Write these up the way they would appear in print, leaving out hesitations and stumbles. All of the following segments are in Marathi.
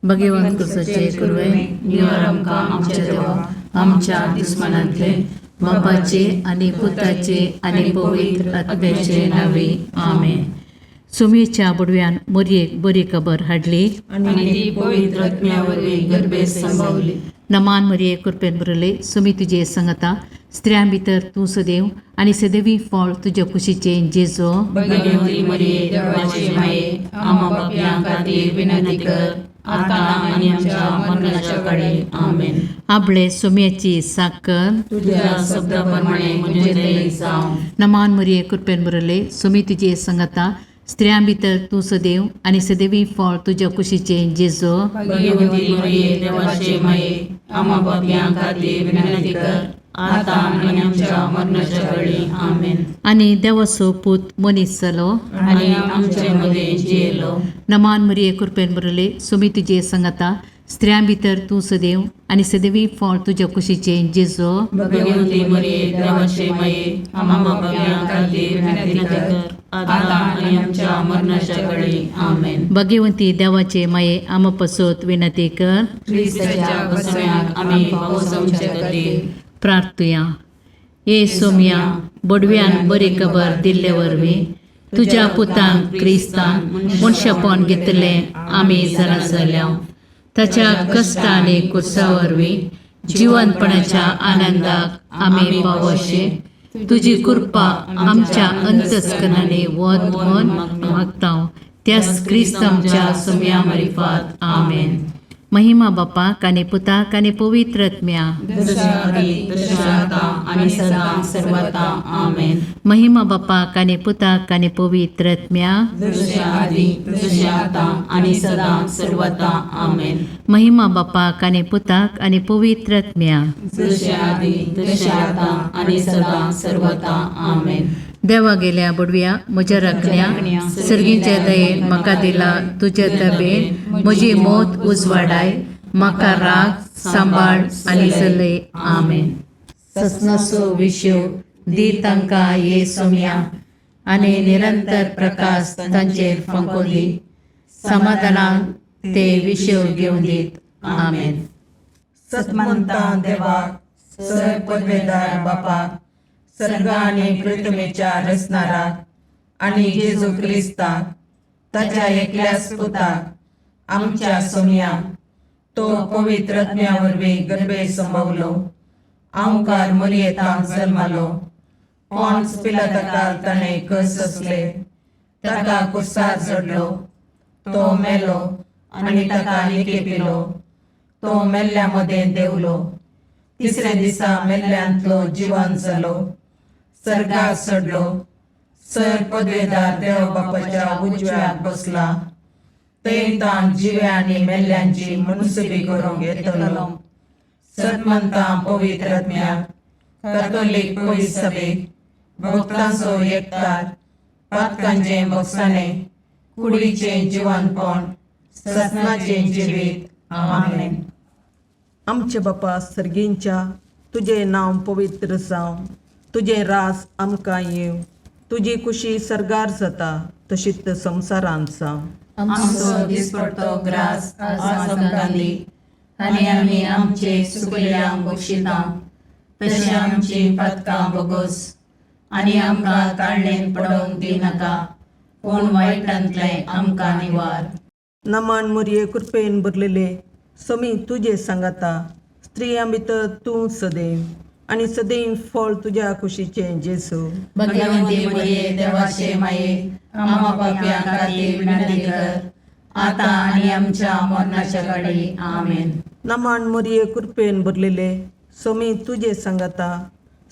भगवंत सचे कुरवे निवार आमकां आमच्या देवा आमच्या दुस्मनांतले बापाचे आनी पुताचे आनी पवित्र आत्म्याचे नावे आमेन. सुमेच्या बुडव्यान मोरयेक बरी खबर हाडली आनी ती पवित्र आत्म्या वरवीं गर्भे संभावली. नमान मरिये कृपेन बरले सुमी तुजे संगता स्त्रियां भितर तूं सदैव आनी सदैवी फळ तुज्या कुशीचे जेजो. भगवंती मरिये देवाचे माये आम्हा पापयां खातीर विनंती कर आतां आनी आमच्या मरणाच्या काळी आमेन. आपले सुम्याची साकर तुझ्या शब्दाप्रमाणे म्हजे दयेक जावं. नमान मरिये कृपेन बरले सुमी तुजे संगता स्त्रियां भितर तूं सदैव आनी सदैवी फळ तुज्या कुशीचे जेजो. भगवंती मरिये देवाचे माये आम्हा पापयां खातीर विनंती कर आतां आनी आमच्या मरणाच्या काळी आमेन. आनी देवाचो पूत मनीस जालो आनी आमचे मदें जियेलो. नमान मरिये कृपेन बरले सुमी तुजे संगता स्त्रियां भितर तूं सदैव आनी सदैवी फळ तुज्या कुशीचे जेजो. भगवंती मरिये देवाचे माये आम्हा पापयां खातीर विनंती कर आतां आनी आमच्या मरणाच्या काळी आमेन. भगवंती देवाचे माये आम पसोत विनंती कर. ख्रिस्ताच्या बसव्याक आमी पावस आमच्या खातीर प्रार्थुया. ये सोम्या बडव्यान बरी खबर दिल्ले वरवीं तुज्या पुतांक क्रिस्तान मनशापण घेतले आमी जाणा जाल्या. ताच्या कश्ट आनी कुर्सा वरवीं जिवंतपणाच्या आनंदाक आमी पावशे तुजी कृपा आमच्या अंतस्करणाने वत म्हण मागता. त्याच क्रिस्तांच्या सोम्या मार्फत आमेन. महिमा बापाक आनी पुताक आनी पवित्र आत्म्या जशा आदी तशा आतां आनी सदां सर्वदा आमेन. महिमा बापाक आनी पुताक आनी पवित्र आत्म्या जशा आदी तशा आतां आनी सदां सर्वदा आमेन. महिमा बापाक आनी पुताक आनी पवित्र आत्म्या जशा आदी तशा आतां आनी सदां सर्वदा आमेन. देवा गेल्या बुडव्या म्हज्या राखल्या सर्गीच्या दयेन म्हाका दिला तुज्या तबेन म्हजी मोत उजवाडाय म्हाका राख सांबाळ आनी चलय आमेन. ससनाचो विशो दी तांकां ये सोम्या आनी निरंतर प्रकाश तांचेर फंको दी. समाधानान ते विशो घेवन दीत आमेन. सतमंता देवाक सर पदवेदार बापाक सर्ग आनी पृथ्वीच्या रचणाराक आनी जेजू क्रिस्ताक ताच्या एकल्याच पुताक आमच्या सोम्याक तो पवित्र आत्म्या वरवीं गर्भे संभवलो. ओंकार मरियेंत जल्मालो. पोंच पिलाताकाल ताणें कस असले. ताका कुर्सार चडलो. तो मेलो आनी ताका निकेपिलो. तो मेल्ल्या मदें देवलो. तिसऱ्या दिसा मेल्ल्यांतलो जिवंत जालो. सर्गाक चडलो. सर पदवेदार देव बापाच्या उजव्याक बसला. थंय तां जिव्या आनी मेल्ल्यांची मनसुबी करूंक येतलो. सतमंतां पवित्र आत्म्याक कॅथोलीक पयस सभेक भक्तांचो एकठार पातकांचें बगसाणें कुडीचें जिवंतपण सतनाचें जिवीत आमेन. आमचे बापा सर्गींच्या तुझे नांव पवित्र जावं. तुझे रास आमकां येव. तुजी कुशी सर्गार जाता तशीच संवसारांत जावं. आमचो दिसपडटो ग्रास आज आमकां दी आनी आमी आमचे सुकल्यांक बक्षिता तशें आमची पातकां बोगोस आनी आमकां ताळणेन पडोवंक दिनाका पूण वायटांतले आमकां निवार. नमान मरिये कृपेन भरलेले समी तुजे सांगाता स्त्रियां भितर तूं सदैव आनी सदैव फळ तुज्या कुशीचें जेजू. भगवंती मरिये देवाचे माये आम्हा पापयां खातीर विनंती कर आतां आनी आमच्या मरणाच्या काळी आमेन. नमान मरिये कृपेन भरलेले समी तुजे सांगाता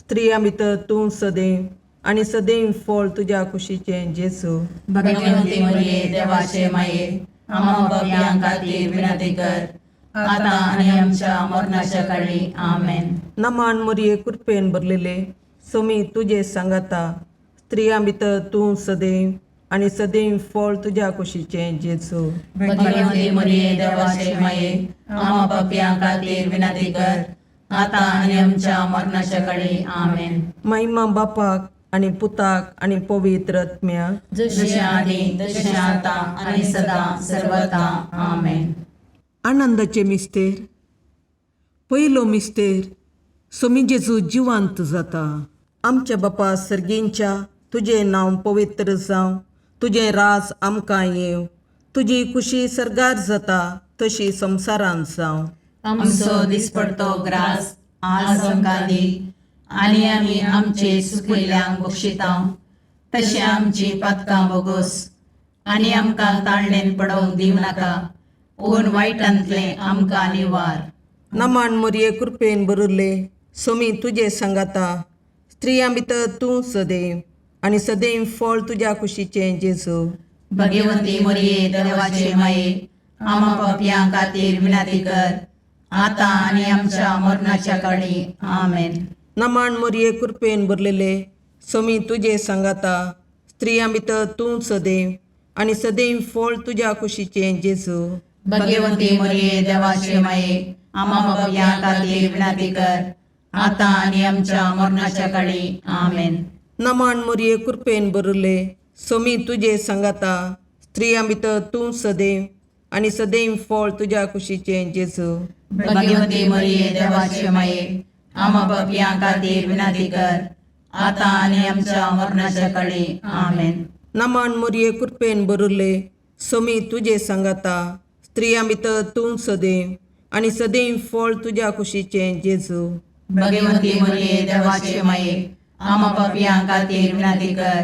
स्त्रियां भितर तूं सदैव आनी सदैव फळ तुज्या कुशीचें जेजू. भगवंती मरिये देवाचे माये आम्हा पापयां खातीर विनंती कर आतां आनी आमच्या मरणाच्या काळी आमेन. नमान मरिये कृपेन भरलेले समी तुजे सांगाता स्त्रियां भितर तूं सदैव आनी सदैव फळ तुज्या कुशीचें जेजू. भगवंती मरिये देवाचे माये आम्हा पापयां खातीर विनंती कर आतां आनी आमच्या मरणाच्या काळी आमेन. महिमा बापाक आनी पुताक आनी पवित्र आत्म्याक जशें आदी तशें आतां आनी सदां सर्वदा आमेन. आनंदाचे मिस्तेर. पयलो मिस्तेर, सोमी जेजू जिवंत जाता. आमच्या बापा सर्गींच्या, तुजें नांव पवित्र जावं, तुजें रास आमकां येव, तुजी खुशी सर्गार जाता तशी संवसारांत जावं. आमचो दिसपडतो ग्रास आज आमकां दी, आनी आमी आमचे सुकयल्यांक बक्षितांव, तशें आमची पातकां बोगोस, आनी आमकां ताळणेन पडोवंक दिवं नाका, पूण वायटांतले आमकां निवार. नमान मोरये कृपेन बरले, सोमी तुजे सांगाता, स्त्रियां भितर तूं सदैव, आनी सदैव फळ तुज्या कुशीचें जेजू. भगवंती मोरये देवाचे माये, आमा पापयां खातीर विनाती कर, आतां आनी आमच्या मरणाच्या काळी. आमेन. नमान मोरये कृपेन बरलेले, सोमी तुजे सांगाता, स्त्रियां भितर तूं सदैव, आनी सदैव फळ तुज्या कुशीचें जेजू. भगवंती मोरये देवाचे माये, आमा पापयां खातीर विनाती कर, आतां आनी आमच्या मरणाच्या काळी. आमेन. नमान मोरये कृपेन बरले, सोमी तुजे सांगाता, स्त्रियां भितर तूं सदैव, आनी सदैव फळ तुज्या कुशीचें जेजू. भगवंती मोरये देवाचे माये, आमा पापयां खातीर विनाती कर, आतां आनी आमच्या मरणाच्या काळी. आमेन. नमान मोरये कृपेन बरले, सोमी तुजे सांगाता, स्त्रियां भितर तूं सदैव, आनी सदैव फळ तुज्या कुशीचें जेजू. भगवंती मोरये देवाचे माये, आमा पापयां खातीर विनाती कर,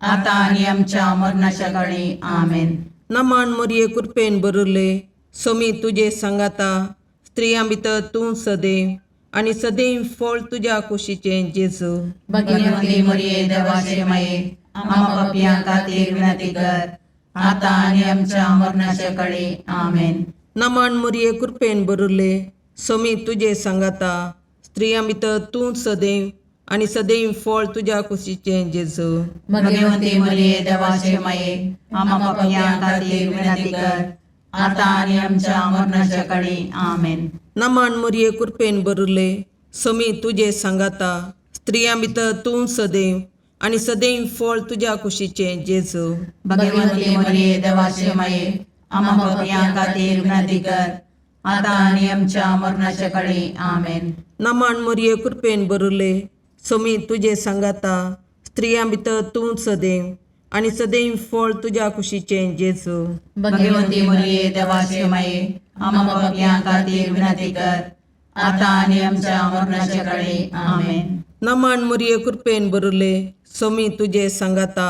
आतां आनी आमच्या मरणाच्या काळी. आमेन. नमान मोरये कृपेन बरले, सोमी तुजे सांगाता, स्त्रियां भितर तूं सदैव, आनी सदैव फळ तुज्या कुशीचें जेजू. भगवंती मोरये देवाचे माये, आमा पापयां खातीर विनाती कर, आतां आनी आमच्या मरणाच्या काळी. आमेन. नमान मोरये कृपेन बरले, सोमी तुजे सांगाता, स्त्रियां भितर तूं सदैव, आनी सदैव फळ तुज्या कुशीचें जेजू. भगवंती मोरये देवाचे माये, आमा पापयां खातीर विनाती कर, आतां आनी आमच्या मरणाच्या काळी. आमेन. नमान मोरये कृपेन बरले, सोमी तुजे सांगाता, स्त्रियां भितर तूं सदैव, आनी सदैव फळ तुज्या कुशीचें जेजू. भगवंती मोरये देवाचे माये, आमा पापयां खातीर विनाती कर, आतां आनी आमच्या मरणाच्या काळी. आमेन. नमान मोरये कृपेन बरले, सोमी तुजे सांगाता, स्त्रियां भितर तूं सदैव, आनी सदैव फळ तुज्या कुशीचें जेजू. भगवंती मोरये देवाचे माये, आमा पापयां खातीर विनाती कर, आतां आनी आमच्या मरणाच्या काळी. आमेन. नमान मोरये कृपेन बरले, सोमी तुजे सांगाता,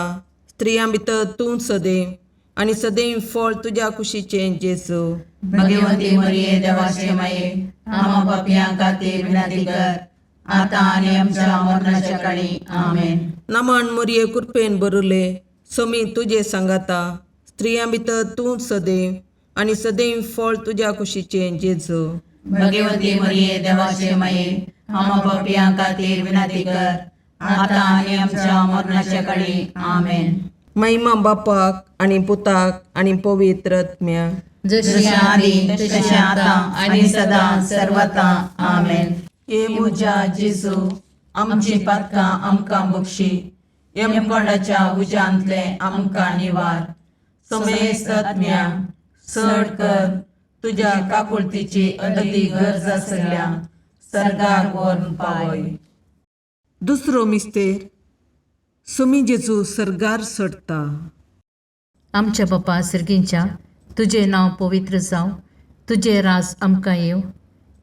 स्त्रियां भितर तूं सदैव, आनी सदैव फळ तुज्या कुशीचें जेजू. भगवंती मोरये देवाचे माये, आमा पापयां खातीर विनाती कर, आतां आनी आमच्या मरणाच्या काळी. आमेन. नमान मोरये कृपेन बरले, सोमी तुजे सांगाता, स्त्रियां भितर तूं सदैव, आनी सदैव फळ तुज्या कुशीचें जेजू. भगवंती मोरये देवाचे माये, आमा पापयां खातीर विनाती कर, आतां आनी आमच्या मरणाच्या काळी. आमेन. महिमा बापाक आनी पुताक आनी पवित्र आत्म्याक, जशें आदी तशें आतां आनी सदां सर्वता. आमेन. ये म्हज्या जेजू, आमची पातकां आमकां बक्षी, यमकोंडाच्या उज्यांतले आमकां निवार. समेस्त आत्म्या चड कर, तुज्या काकुळतीची अदी गरज आसल्या सर्गार व्हरून पावय. दुसरो मिस्तेर, सोमी जेजू सर्गार सडटा. आमच्या बापा सर्गींच्या, तुजें नांव पवित्र जावं, तुजें रास आमकां येव,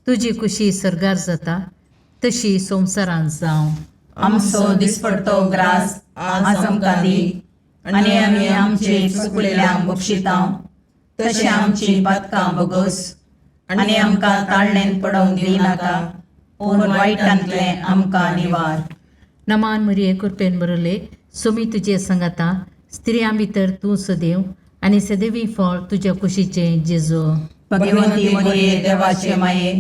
तुजी खुशी सर्गार जाता तशी संवसारांत जावं. आमचो दिसपडतो ग्रास आज आमकां दी, आनी आमी आमचे चुकलेल्यांक बक्षितांव, तशें आमची पातकां बोगोस, आनी आमकां ताळणेन पडोवंक दिवं नाका, पूण वायटांतले आमकां निवार. नमान मोरये कृपेन बरले, सोमी तुजे सांगाता, स्त्रियां भितर तूं सदैव, आनी सदैवी फळ तुज्या कुशीचें जेजू. भगवंती मोरये देवाचे माये,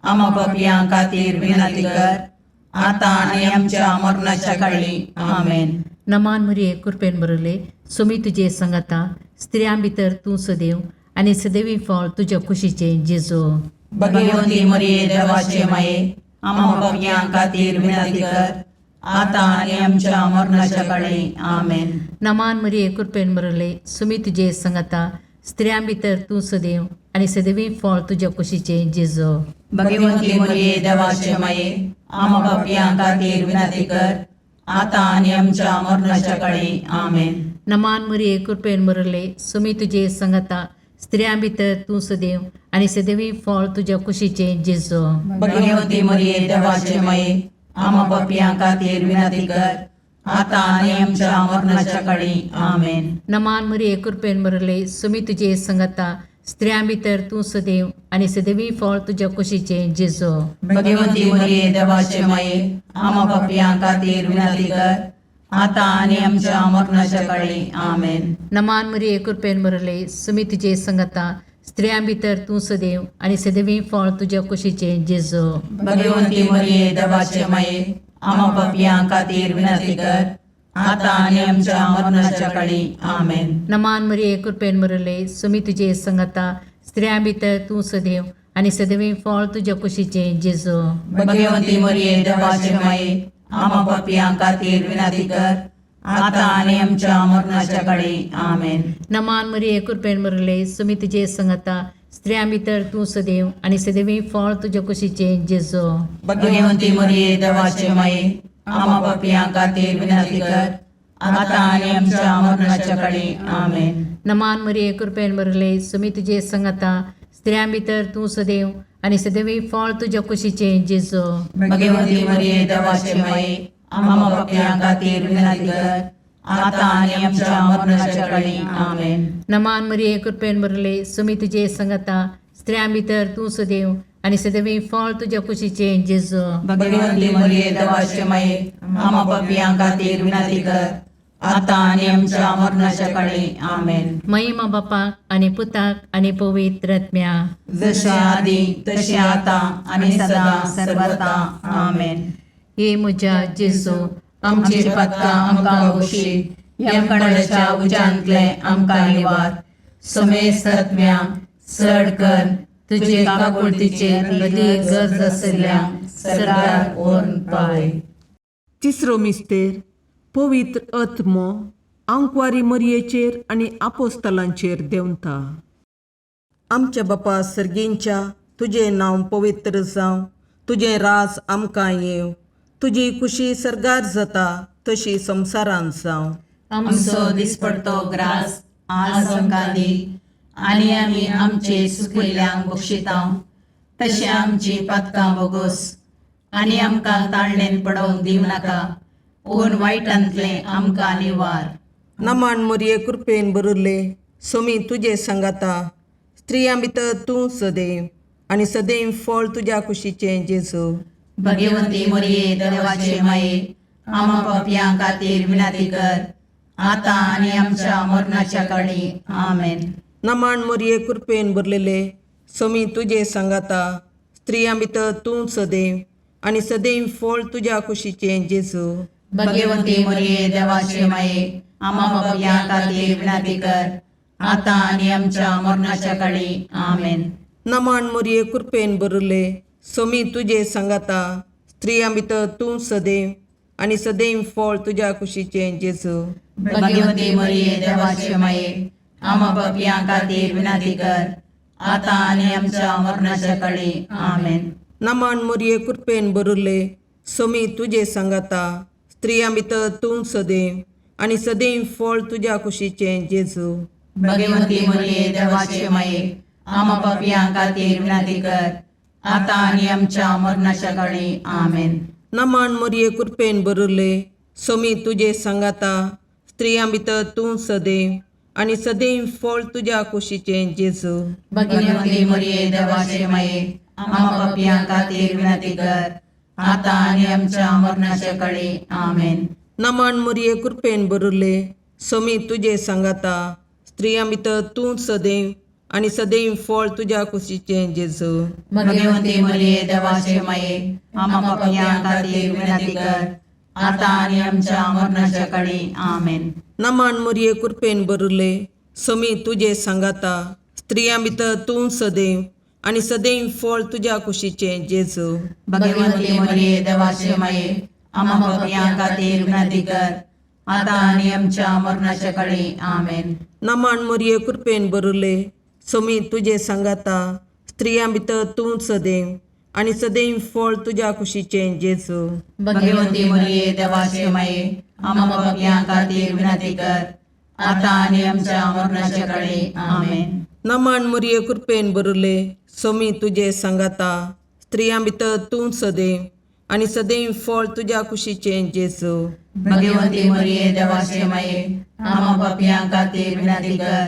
आमा पापयां खातीर विनाती कर, आतां आनी आमच्या मरणाच्या काळी. आमेन. नमान मोरये कृपेन बरले, सोमी तुजे सांगाता, स्त्रियां भितर तूं सदैव, आनी सदैवी फळ तुज्या कुशीचें जेजू. भगवंती मोरये देवाचे माये, आमा पापयां खातीर विनाती कर, आतां आनी आमच्या मरणाच्या काळी. आमेन. नमान मोरये कृपेन बरले, सोमी तुजे सांगाता, स्त्रियां भितर तूं सदैव आनी सदैवी फळ तुज्या कुशीचे जेजू. भगवंती मरिये देवाचे माये आम पापियां खातीर विनंती कर आता आनी आमच्या मरणाच्या काळी आमेन. नमान मरिये कृपेन भरले सुमी तुजे संगता स्त्रियां भितर तूं सदैव आनी सदैवी फळ तुज्या कुशीचे जेजू. भगवंती मरिये देवाचे माये आम पापियां खातीर विनंती कर आता आनी आमच्या मरणाच्या काळी आमेन. नमान मरिये कृपेन भरले सुमी तुजे संगता स्त्रियां भितर तूं सदैव आनी सदैवी फळ तुज्या कुशीचे जेजू. भगवंती मरिये देवाचे माये आम पापियां खातीर विनंती कर आता आनी आमच्या मरणाच्या काळी आमेन. नमान मरिये कृपेन भरले सुमी तुजे संगता स्त्रियां भितर तूं सदैव आनी सदैवी फळ तुज्या कुशीचे जेजू. भगवंती मरिये देवाचे माये आम पापियां खातीर विनंती कर आता आनी आमच्या मरणाच्या काळी आमेन. नमान मरिये कृपेन भरले सुमी तुजे संगता स्त्रियां भितर तूं सदैव आनी सदैवी फळ तुज्या कुशीचे जेजू. भगवंती मरिये देवाचे माये आम पापियां खातीर विनंती कर आता आनी आमच्या मरणाच्या काळी आमेन. नमान मरिये कृपेन भरले सुमी तुजे संगता स्त्रियां भितर तूं सदैव आनी सदैवी फळ तुज्या कुशीचे जेजू. भगवंती मरिये देवाचे माये आम पापियां खातीर विनंती कर आता आनी आमच्या मरणाच्या काळी आमेन. नमान मरिये कृपेन भरले सुमी तुजे संगता स्त्रियां भितर तूं सदैव आनी सदैवी फळ तुज्या कुशीचे जेजू. भगवंती मरिये देवाचे माये आम पापियां खातीर विनंती कर आता आनी आमच्या मरणाच्या काळी आमेन. नमान मरिये कृपेन भरले सुमी तुजे संगता स्त्रियां भितर तूं सदैव आनी सदैवी फळ तुज्या कुशीचे जेजू. भगवंती मरिये देवाचे माये आम पापियां खातीर विनंती कर आता आनी आमच्या मरणाच्या काळी आमेन. महिमा बापाक आनी पुताक आनी पवित्र आत्म्या जशे आदी तशे आता आनी सदा सर्वदा आमेन. हे म्हज्या जेजू आमची पदकां आमकां बक्षी यमकणाच्या उज्यांतले आमकां निवार. समेस्त आत्म्या चड कर तुजे काकुळतीचेर कधी गरज आशिल्ल्यांक सरकार ओन पाय. तिसरो मिस्तेर पवित्र आत्मो आंकवारी मरयेचेर आनी आपोस्तलांचेर देंवता. आमच्या बापा सर्गींच्या तुजें नांव पवित्र जावं, तुजें रास आमकां येव, तुजी खुशी सरगार जाता तशी संवसारांत जावं. आमचो दिसपडतो ग्रास आज आमकां दी आनी आमी आमचे सुकिल्ल्यांक बक्षिता तशें आमची पदकां बोगोस आनी आमकां ताळणेन पडोवंक दिव नाका ओन वायटांतले आमकां निवार. नमान मरये कृपेन भरले सोमी तुजे सांगाता स्त्रियां भितर तूं सदैव आनी सदैव फळ तुज्या कुशीचें जेजू. भगवंती मरिये देवाचे माये आम पापियां खातीर विनंती कर आता आनी आमच्या मरणाच्या काळी आमेन. नमान मरये कृपेन भरलेले सोमी तुजे सांगाता स्त्रियां भितर तूं सदैव आनी सदैव फळ तुज्या कुशीचें जेजू. भगवंती मरिये देवाचे माये आम पापियां खातीर विनंती कर आता आनी आमच्या मरणाच्या काळी आमेन. नमान मरये कृपेन भरले सोमी तुजे सांगाता स्त्रियां भितर तूं सदैव आनी सदैव फळ तुज्या कुशीचें जेजू. भगवंती मरिये देवाचे माये आम पापियां खातीर विनंती कर आता आनी आमच्या मरणाच्या काळी आमेन. नमान मरये कृपेन भरले सोमी तुजे सांगाता स्त्रियां भितर तूं सदैव आनी सदैव फळ तुज्या कुशीचें जेजू. भगवंती मरिये देवाचे माये आम पापियां खातीर विनंती कर आता आनी आमच्या मरणाच्या काळी आमेन. नमान मरये कृपेन भरले सोमी तुजे सांगाता स्त्रियां भितर तूं सदैव आनी सदैव फळ तुज्या कुशीचें जेजू. भगवंती मरिये देवाचे माये आम पापियां खातीर विनंती कर आता आनी आमच्या मरणाच्या काळी आमेन. नमान मरये कृपेन भरले सोमी तुजे सांगाता स्त्रियां भितर तूं सदैव आनी सदैव फळ तुज्या कुशीचें जेजू. भगवंती मरिये देवाचे माये आम पापियां खातीर विनंती कर आता आनी आमच्या मरणाच्या काळी आमेन. नमान मरये कृपेन भरले सोमी तुजे सांगाता स्त्रियां भितर तूं सदैव आनी सदैव फळ तुज्या कुशीचें जेजू. भगवंती मरिये देवाचे माये आम पापियां खातीर विनंती कर आता आणि आमच्या मरणाच्या काळी आमेन. नमान मोरये कृपेन बरुले सोमी तुझे सांगाता स्त्रियां भितर तूं सदैव आणि सदैव फळ तुझ्या कुशीचे जेजू. भगवंती मरिये देवाचे माये आम्हा पापियां खातीर विनंती कर, आता आणि आमच्या मरणाच्या काळी आमेन. नमान मोरये कृपेन बरुले सोमी तुझे सांगाता स्त्रियां भितर तूं सदैव आणि सदैव फळ तुझ्या कुशीचे जेजू. भगवंती मरिये देवाचे माये आम्हा पापियां खातीर विनंती कर,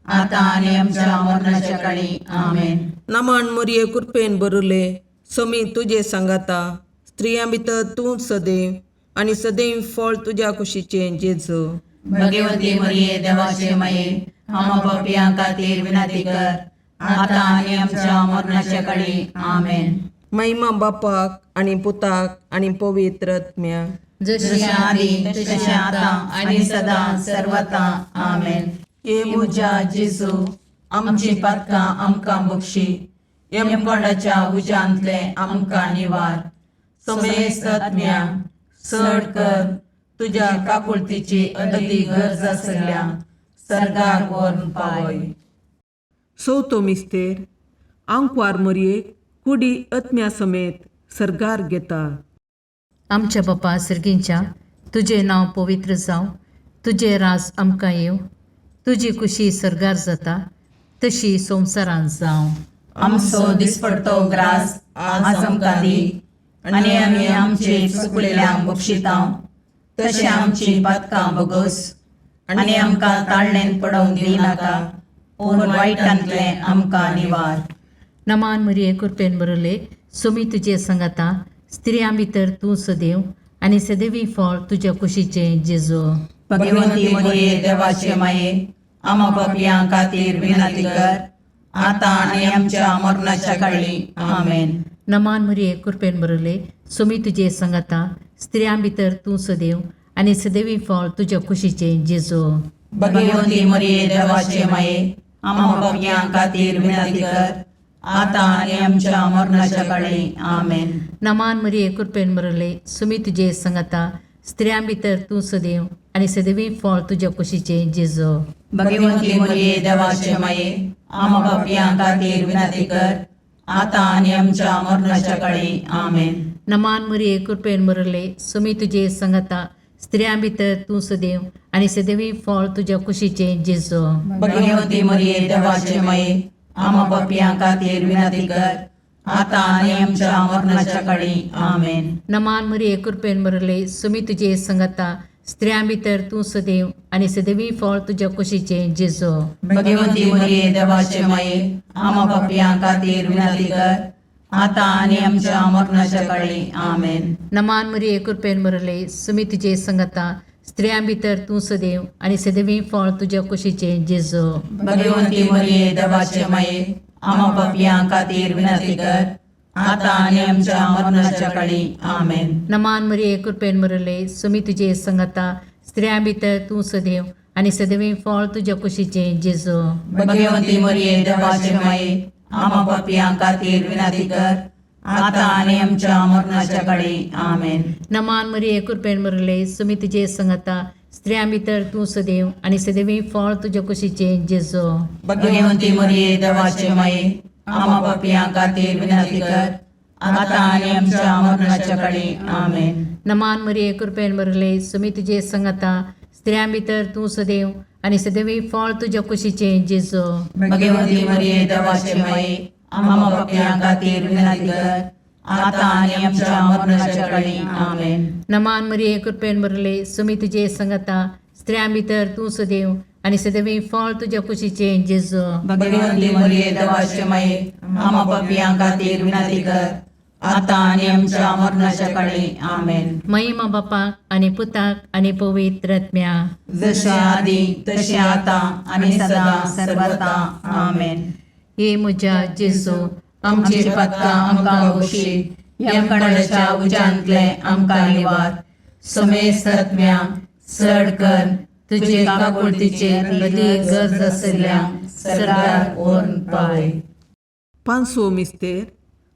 आता आणि आमच्या मरणाच्या काळी आमेन. नमान मोरये कृपेन बरुले सोमी तुझे सांगाता स्त्रियां भितर तूं सदैव आणि सदैव फळ तुझ्या कुशीचे जेजू. भगवंती मरिये देवाचे माये आम्हा पापियां खातीर विनंती कर, आता आणि आमच्या मरणाच्या काळी आमेन. महिमा बापाक आणि पुताक आणि पवित्र आत्म्या. जशी आधी तशी आता आणि सदा सर्वथा आमेन. ये मुजा जेजू आमची पातकां आमकां बक्षी, यमकोंडाच्या उजांतले आमकां निवार. समेस्त आत्म्या चड कर तुझ्या काकुळतीची अदी गरज आसल्या सर्गार व्हरून पावय. सौतो मिस्तेर आंकवार मोरयेक कुडी आत्म्या समेत सर्गार घेता. आमच्या बापा सर्गींच्या तुझे नाव पवित्र जावं, तुझे राज आमकां येव, तुजी कुशी सर्गार जाता तशी संवसारांत जावं. आमचो दिसपडतो ग्रास आज आमकां दी, आनी आमी आमचे चुकलेल्यांक बक्षितांव, तशें आमची पातकां बगोस, आनी आमकां ताळणेन पडोवंक दिनाका, पूण वायटांतले आमकां निवार. नमान मरिये कृपेन बरले सोमी तुझे सांगाता स्त्रियां भितर तूं सदैव आणि सदैवी फळ तुझ्या कुशीचे जेजू. भगवंती मरिये देवाचे माये आम्हा पापियां खातीर विनंती कर, आता आणि आमच्या मरणाच्या काळी आमेन. नमान मरिये कृपेन बरले सोमी तुझे सांगाता स्त्रियां भितर तूं सदैव आणि सदैवी फळ तुझ्या कुशीचे जेजू. भगवंती मरिये देवाचे माये आम्हा पापियां खातीर विनंती कर, आता आणि आमच्या मरणाच्या काळी आमेन. नमान मरिये कृपेन बरले सोमी तुझे सांगाता स्त्रियां भितर तूं सदैव आणि सदैवी फळ तुझ्या कुशीचे जेजू. भगवंती मरिये देवाचे माये आम्हा पापियां खातीर विनंती कर, आता आणि आमच्या मरणाच्या काळी आमेन. नमान मरिये कृपेन बरले सोमी तुझे सांगाता स्त्रियां भितर तूं सदैव आणि सदैवी फळ तुझ्या कुशीचे जेजू. भगवंती मरिये देवाचे माये आम्हा पापियां खातीर विनंती कर, आता आणि आमच्या मरणाच्या काळी आमेन. नमान मरिये कृपेन बरले सोमी तुझे सांगाता स्त्रियां भितर तूं सदैव आणि सदैवी फळ तुझ्या कुशीचे जेजू. भगवंती मरिये देवाचे माये आम्हा पापियां खातीर विनंती कर, आता आणि आमच्या मरणाच्या काळी आमेन. नमान मरिये कृपेन बरले सोमी तुझे सांगाता स्त्रियां भितर तूं सदैव आणि सदैवी फळ तुझ्या कुशीचे जेजू. भगवंती मरिये देवाचे माये आम्हा पापियां खातीर विनंती कर, आता आणि आमच्या मरणाच्या काळी आमेन. नमान मरिये कृपेन बरले सोमी तुझे सांगाता स्त्रियां भितर तूं सदैव आणि सदैवी फळ तुझ्या कुशीचे जेजू. भगवंती मरिये देवाचे माये आम्हा पापियां खातीर विनंती कर, आता आणि आमच्या मरणाच्या काळी आमेन. नमान मरिये कृपेन बरले सोमी तुझे सांगाता स्त्रियां भितर तूं सदैव आणि सदैवी फळ तुझ्या कुशीचे जेजू. भगवंती मरिये देवाचे माये आम्हा पापियां खातीर विनंती कर, आता आणि आमच्या मरणाच्या काळी आमेन. नमान मरिये कृपेन बरले सोमी तुझे सांगाता स्त्रियां भितर तूं सदैव आणि सदैवी फळ तुझ्या कुशीचे जेजू. भगवंती मरिये देवाचे माये आम्हा पापियां खातीर विनंती कर, आता आणि आमच्या मरणाच्या काळी आमेन. नमान मरिये कृपेन बरले सोमी तुझे सांगाता स्त्रियां भितर तूं सदैव आणि सदैवी फळ तुझ्या कुशीचे जेजू. भगवंती मरिये देवाचे माये आम्हा पापियां खातीर विनंती कर, आता आणि आमच्या मरणाच्या काळी आमेन. महिमा बापाक आणि पुताक आणि पवित्र आत्म्या. जसे आधी तसे आता आणि सदा सर्वथा आमेन. हे म्हज्या जेजू आमची पातकां आमकां बक्षी, यमकणाच्या उजांतले आमकां निवार. समेस्त आत्म्या चड कर तुजे काकुळतीचे अदी गरज आसल्यांक सर्गार व्हरून पावय. पांचवो मिस्तेर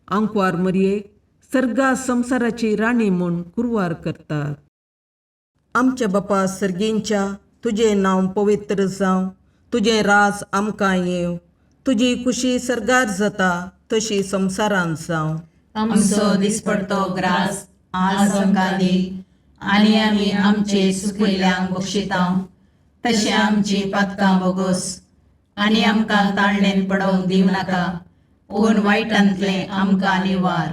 आंकवार मोरयेक सर्गा संसाराची राणी म्हूण कुरवार करतात. आमच्या बापा सर्गींच्या तुझे नांव पवित्र जावं, तुझे रास आमकां येव, तुजी खुशी सरगार जाता तशी संवसारांत जावं. आमचो दिसपडतो ग्रास आज आमकां दी, आनी आमी आमचे सुकयल्यांक बक्षितांव. तशें आमची पातकां बोगोस आनी आमकां ताळणेन पडोवंक दिवं नाका, पूण वायटांतले आमकां निवार.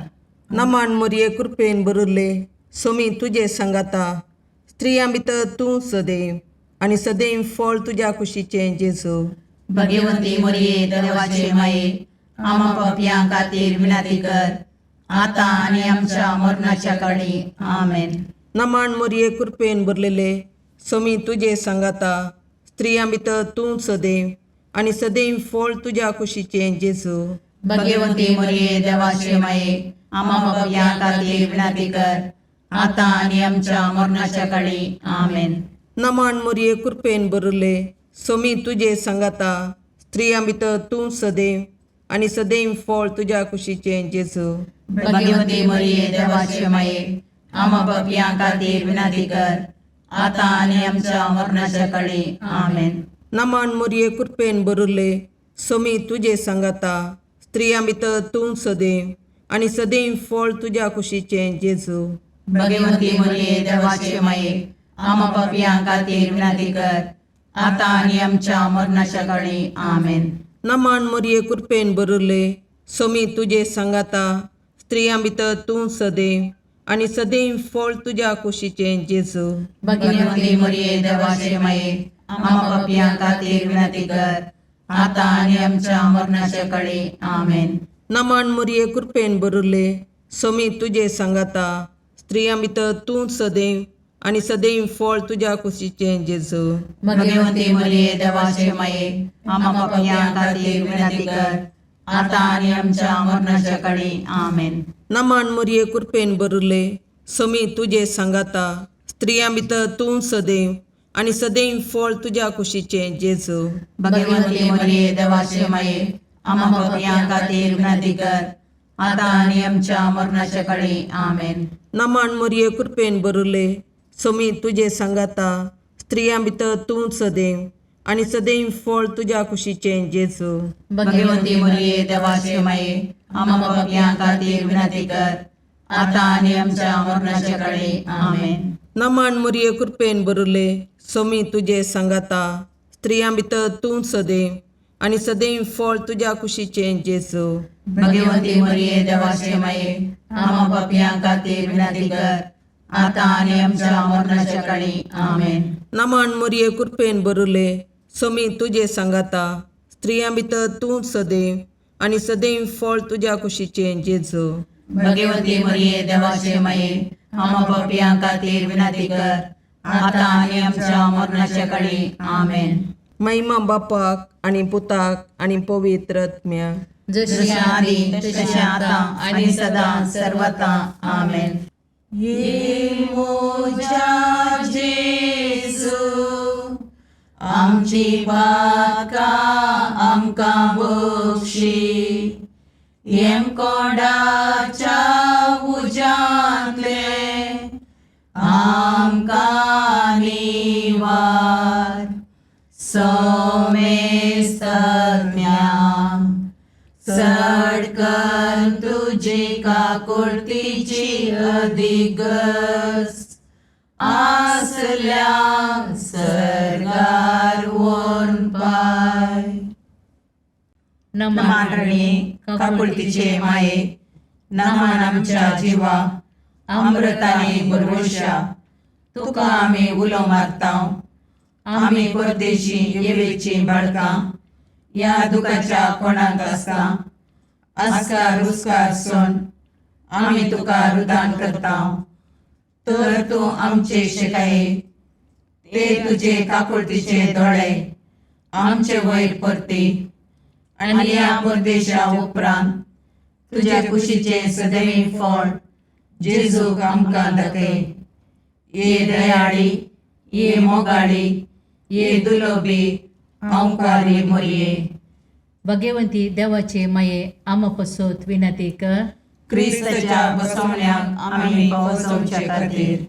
नमान मोरये कृपेन बरले सोमी तुजे सांगाता, स्त्रियां भितर तूं सदैव आनी सदैव फळ तुज्या कुशीचें जेजू. भगवंती मोरये देवाचे माये, आमा पापयां खातीर विनाती कर, आतां आनी आमच्या मरणाच्या काळी. आमेन. नमान मोरये कृपेन बरलेले सोमी तुजे सांगाता, स्त्रियां भितर तूं सदैव आनी सदैव फळ तुज्या कुशीचें जेजू. भगवंती मोरये देवाचे माये, आमा पापयां खातीर विनाती कर, आतां आनी आमच्या मरणाच्या काळी. आमेन. नमान मोरये कृपेन बरले सोमी तुजे सांगाता, स्त्रियां भितर तूं सदैव आनी सदैव फळ तुज्या कुशीचें जेजू. भगवंती मोरये देवाचे माये, आमा पापयां खातीर विनाती कर, आतां आनी आमच्या मरणाच्या काळी. आमेन. नमान मोरये कृपेन बरले सोमी तुजे सांगाता, स्त्रियां भितर तूं सदैव आनी सदैव फळ तुज्या कुशीचें जेजू. भगवंती मोरये देवाचे माये, आमा पापयां खातीर विनाती कर, आतां आनी आमच्या मरणाच्या काळी. आमेन. नमान मोरये कृपेन बरले सोमी तुजे सांगाता, स्त्रियां भितर तूं सदैव आनी सदैव फळ तुज्या कुशीचें जेजू. भगवंती मोरये देवाचे माये, आमा पापयां खातीर विनाती कर, आतां आनी आमच्या मरणाच्या काळी. आमेन. नमान मोरये कृपेन बरले सोमी तुजे सांगाता, स्त्रियां भितर तूं सदैव आनी सदैव फळ तुज्या कुशीचें जेजू. भगवंती मोरये देवाचे माये, आमा पापयां खातीर विनाती कर, आतां आनी आमच्या मरणाच्या काळी. आमेन. नमान मोरये कृपेन बरले सोमी तुजे सांगाता, स्त्रियां भितर तूं सदैव आनी सदैव फळ तुज्या कुशीचें जेजू. भगवंती मोरये देवाचे माये, आमा पापयां खातीर विनाती कर, आतां आनी आमच्या मरणाच्या काळी. आमेन. नमान मोरये कृपेन बरले सोमी तुजे सांगाता, स्त्रियां भितर तूं सदैव आनी सदैव फळ तुज्या कुशीचें जेजू. भगवंती मोरये देवाचे माये, आमा पापयां खातीर विनाती कर, आतां आनी आमच्या मरणाच्या काळी. आमेन. नमान मोरये कृपेन बरले सोमी तुजे सांगाता, स्त्रियां भितर तूं सदैव आनी सदैव फळ तुज्या कुशीचें जेजू. भगवंती मोरये देवाचे माये, आमा पापयां खातीर विनाती कर, आतां आनी आमच्या मरणाच्या काळी. आमेन. नमान मोरये कृपेन बरले सोमी तुजे सांगाता, स्त्रियां भितर तूं सदैव आनी सदैव फळ तुज्या कुशीचें जेजू. भगवंती मोरये देवाचे माये, आमा पापयां खातीर विनाती कर, आतां आनी आमच्या मरणाच्या काळी. आमेन. महिमा बापाक आनी पुताक आनी पवित्र आत्म्याक, जशें आदी तशें आतां आनी सदां सर्वता. आमेन. ये मोजा जेजू, आमची बातकां आमकां बक्षी, येम कोडाच्या उजांतले आमकां निवार. सोमेस्त सडकन तुजी काकुळतीची अधिगस, आसल्या सरगार वोन पाय. नमान रणे काकुळतीचे माये, नमान आमच्या जिवा, अमृताने भरवशा, तुका आमी उलो मारतांव. आमी परदेशी येवेची बाळकां, या दुखाच्या कोणाक आसता, आस्कार उस्कार सोन आमी तुका रुदान करतांव. तर तूं आमचे शिकाये, ते तुजे काकुळतीचे दोळे आमचे वयर परती, आनी या परदेशा उपरांत तुजे कुशीचे सदैव फळ जेजूक आमकां दाखय. ये दयाळी, ये मोगाळी, ये दुलोबी अंकारी मोरये. भगवंती देवाचे माये, आमा पसोत विनाती कर. क्रिस्ताच्या बसवण्याक आमी पावसवचे खातीर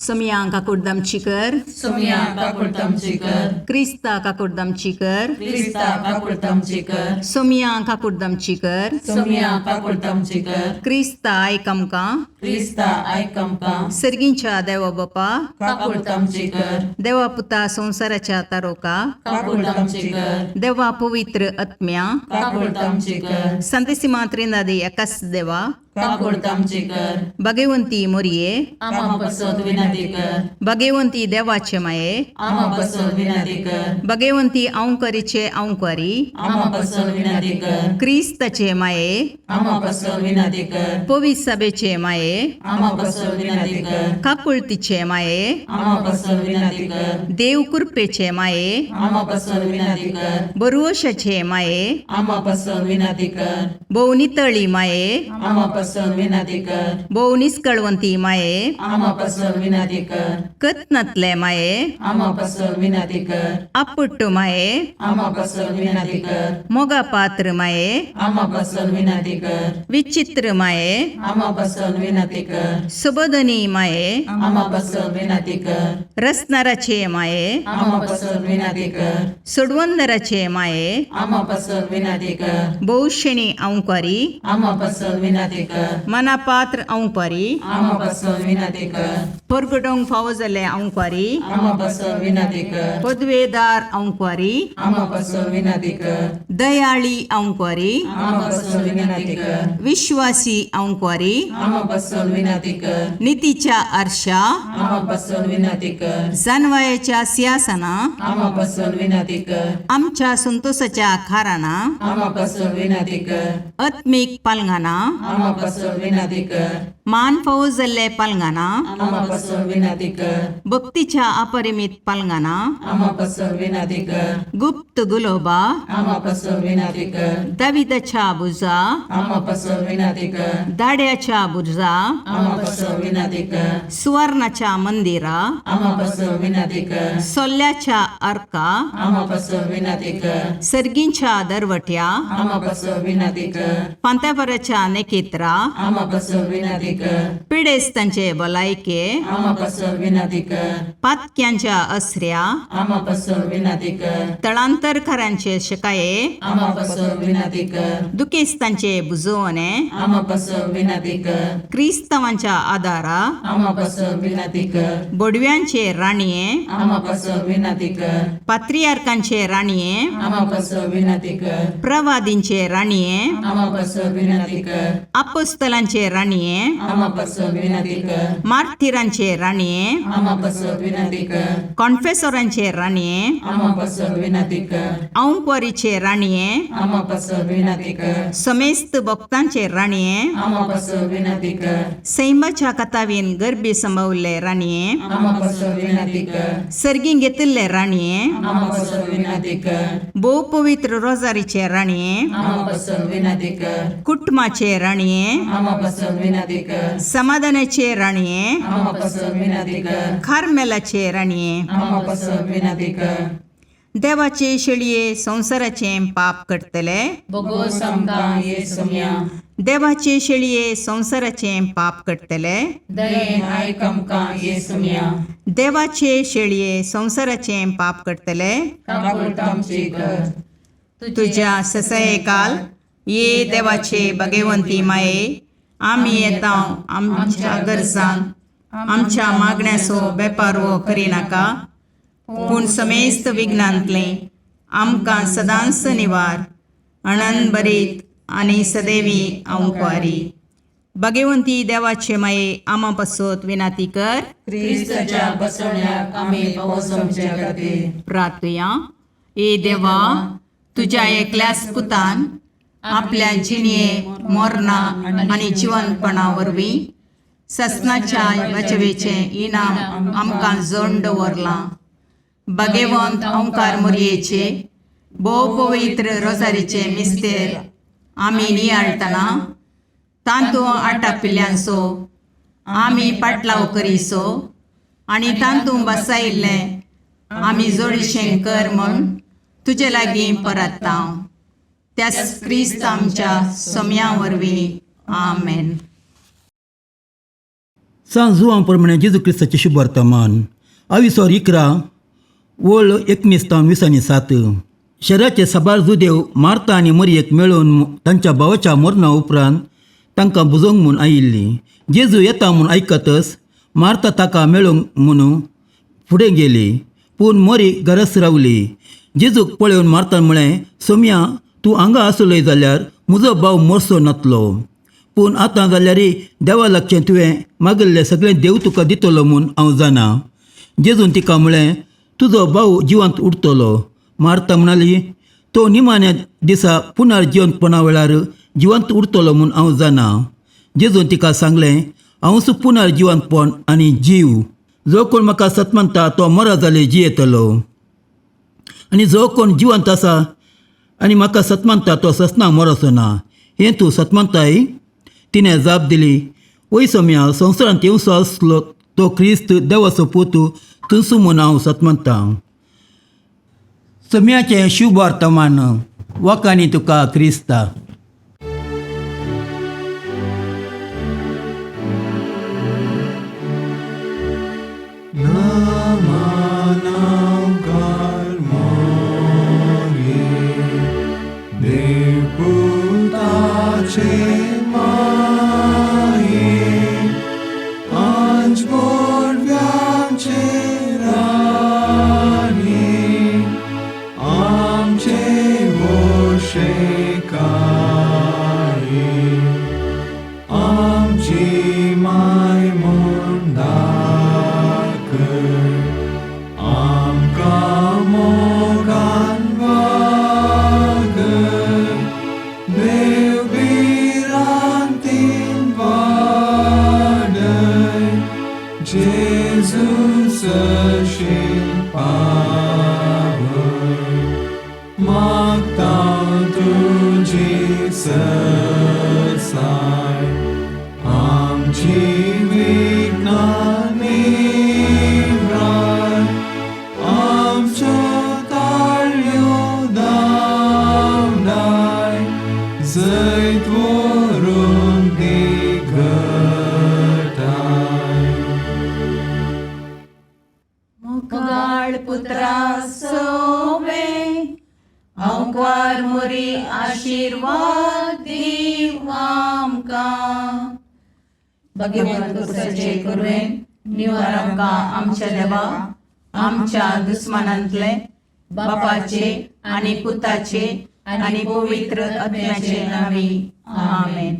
सोमिया काकुर्दमची कर, सोमिया काकुर्दमची कर, क्रिस्ता काकुर्दमची कर, क्रिस्ता काकुर्दमची कर, सोमिया काकुर्दमची कर, सोमिया काकुर्दमची कर, क्रिस्ता आयकमका, क्रिस्ता आयकमका, सर्गींच्या देवा बापा, काकुर्दमची कर, देवा पुता संसाराच्या तारोका, काकुर्दमची कर, देवा पवित्र आत्म्या, काकुर्दमची कर, संतसिमा त्रिनादी एकाच देवा, काकुर्दमची कर, भगवंती मोरिये, आम्हा बसोत विनंती कर, भगवंती देवाचे माये, आम्हा बसोत विनंती कर, भगवंती औंकरीचे औंकरी, आम्हा बसोत विनंती कर, क्रिस्ताचे माये, आम्हा बसोत विनंती कर, पवित्र सभेचे माये, आम्हा बसोत विनंती कर, काकुळतीचे माये, आम्हा बसोत विनंती कर, देव कृपेचे माये, आम्हा बसोत विनंती कर, बरुवशाचे माये, आम्हा बसोत विनंती कर, भोवनितळी माये, आम्हा बसोत विनंती कर, भोवनिस्कळवंती माये, आम्हा बसोत विनंती कर, कथनतले माये, आम्हा बसोत विनंती कर, अपुट्टू माये, आम्हा बसोत विनंती कर, मोगा पात्र माये, आम्हा बसोत विनंती कर, विचित्र माये, आम्हा बसोत विनंती कर, सुबोधनी माये, आम्हा बसोत विनंती कर, रसनाराचे माये, आम्हा बसोत विनंती कर, सोडवंदराचे माये, आम्हा बसोत विनंती कर, बहुशणी औंकरी, आम्हा बसोत विनंती कर, मनापात्र औंकरी, आम्हा बसोत विनंती कर, परगडोंग फावो जाले औंकरी, आम्हा बसोत विनंती कर, पदवेदार औंकरी, आम्हा बसोत विनंती कर, दयाळी औंकरी, आम्हा बसोत विनंती कर, विश्वासी औंकरी, आम्हा बसोत विनंती कर, नीतीच्या आरशा, आम्हा बसोत विनंती कर, जानवायाच्या सिंहासना, आम्हा बसोत विनंती कर, आमच्या संतोषाच्या खाराना, आम्हा बसोत विनंती कर, आत्मिक पालंगाना, आम्हा बसोत विनंती कर, मान फावो जाल्ले पालंगाना, आम्हा बसोत विनंती कर, भक्तीच्या अपरिमित पालंगाना, आम्हा बसोत विनंती कर, गुप्त गुलोबा, आम्हा बसोत विनंती कर, दाविदाच्या बुजा, आम्हा बसोत विनंती कर, दाड्याच्या बुजा, आम्हा बसोत विनंती कर, सुवर्णाच्या मंदिरा, आम्हा बसोत विनंती कर, सोल्ल्याच्या अर्का, आम्हा बसोत विनंती कर, सर्गींच्या दरवट्या, आम्हा बसोत विनंती कर, पांतापराच्या नेकेत्रा, आम्हा बसोत विनंती कर, पिडेस्तांचे बलायके, आम्हा बसोत विनंती कर, पातक्यांच्या अस्र्या, आम्हा बसोत विनंती कर, तळांतरकारांचे शिकाये, आम्हा बसोत विनंती कर, दुखेस्तांचे बुजवणे, आम्हा बसोत विनंती कर, क्रिस्तवांच्या आदारा, आम्हा बसोत विनंती कर, बोडव्यांचे राणीये, आम्हा बसोत विनंती कर, पात्रियार्कांचे राणीये, आम्हा बसोत विनंती कर, प्रवादींचे राणीये, आम्हा बसोत विनंती कर, अपोस्तलांचे राणीये, आम्हा बसोत विनंती कर, मार्थिरांचे राणीये, आम्हा बसोत विनंती कर, कॉन्फेसोरांचे राणीये, आम्हा बसोत विनंती कर, औंकवारीचे राणीये, आम्हा बसोत विनंती कर, समेस्त भक्तांचे राणीये, आम्हा बसोत विनंती कर, सैमाच्या कथावीन गर्भी संभवले राणीये, आम्हा बसोत विनंती कर, सर्गीं घेतिल्ले राणीये, आम्हा बसोत विनंती कर, बहु पवित्र रोजारीचे राणीये, आम्हा बसोत विनंती कर, कुटुंबाचे राणीये, आम्हा बसोत विनंती कर, समाधानाचे राणीये, आम्हा बसोत विनंती कर, खारमेलाचे राणीये, आम्हा बसोत विनंती कर, देवाचे शेळये संसाराचे पाप करतले, बगो समका येसुम्या, देवाचे शेळये संसाराचे पाप करतले, दये आयकमका येसुम्या, देवाचे शेळये संसाराचे पाप करतले, काकुर्दमची कर, तुझ्या ससयेकाल ये देवाचे भगवंती माये, आम्ही येता आमच्या गरजांक, आमच्या मागण्याचो बेपारवो करिनाका, पूण समेस्त विघ्नांतले आमकां सदांच निवार, आनंद बरीत आनी सदैवी औंकवारी. भगवंती देवाचे माये आमा पासत विनाती कर. क्रिस्ताच्या बसवण्याक आम्ही पोहोचवचे खातीर प्रार्थया. ए देवा, तुझ्या एकल्याच पुतान आपल्या जिणये मोरणा आनी जिवंतपणा वरवीं ससनाच्या बचवेचे इनाम आमकां जोडून दवरलां. भगवंत ओंकार मोरयेचे भोव पवित्र रोजारीचे मिस्तेर आमी नियाळटना तांतू आटा पिल्ल्यांचो आमी पाटलाव करीसो आनी तांतू बसायिल्ले आमी जोडीशें कर म्हूण तुजे लागीं परतता. त्या क्रिस्त आमच्या सोम्या वरवीं. आमेन. सांजुवां प्रमाणे जेजू क्रिस्ताचे शुभ वर्तमान 11 वळ 19-20-7 शहराचे साबार जुदेव मार्ता आनी मरियेक मेळून तांच्या भावाच्या मरणा उपरांत तांकां बुजोवंक म्हूण आयिल्ली. जेजू येता म्हूण आयकतच मार्ता ताका मेळोंक म्हणून फुडें गेली, पूण मरी घराच रावली. जेजूक पळोवन मार्तान म्हळें, सोम्या, तूं हांगा आसलोय जाल्यार म्हजो भाव मरचो नासलो. पूण आतां जाल्यार देवा लागचें तुवें मागिल्लें सगळें देव तुका दितलो म्हूण हांव जाणा. जेजून तिका म्हळें, तुजो भाव जिवंत उरतलो. मार्ता म्हणाली, तो निमाण्या दिसा पुनर्जिवंतपणा वेळार जिवंत उरतलो म्हूण हांव जाणा. जेजून तिका सांगलें, हांवूच पुनर्जिवंतपण आनी जीव. जो कोण म्हाका सतमंता तो मरा जाल्यार जियेतलो, आनी जो कोण जिवंत आसा आनी म्हाका सतमंता तो ससना मरचो ना. हें तूं सतमंताय? तिणें जाप दिली, वय सोम्या, संवसारांत येवचो आसलो तो क्रिस्त देवाचो पोतू थंयसू म्हूण हांव सतमंता. सोम्याचें शुभ वर्तमान. वखाणी तुका क्रिस्ता. मुगाळ पुत्रा सोवे अवकार मोरी आशीर्वाद दीव आमकां. भगवंत कुसाचे करुवेन निवार आमकां आमच्या देवा आमच्या दुस्मनांतले बापाचे आनी पुताचे आनी पवित्र आत्म्याचे नांवी. आमेन.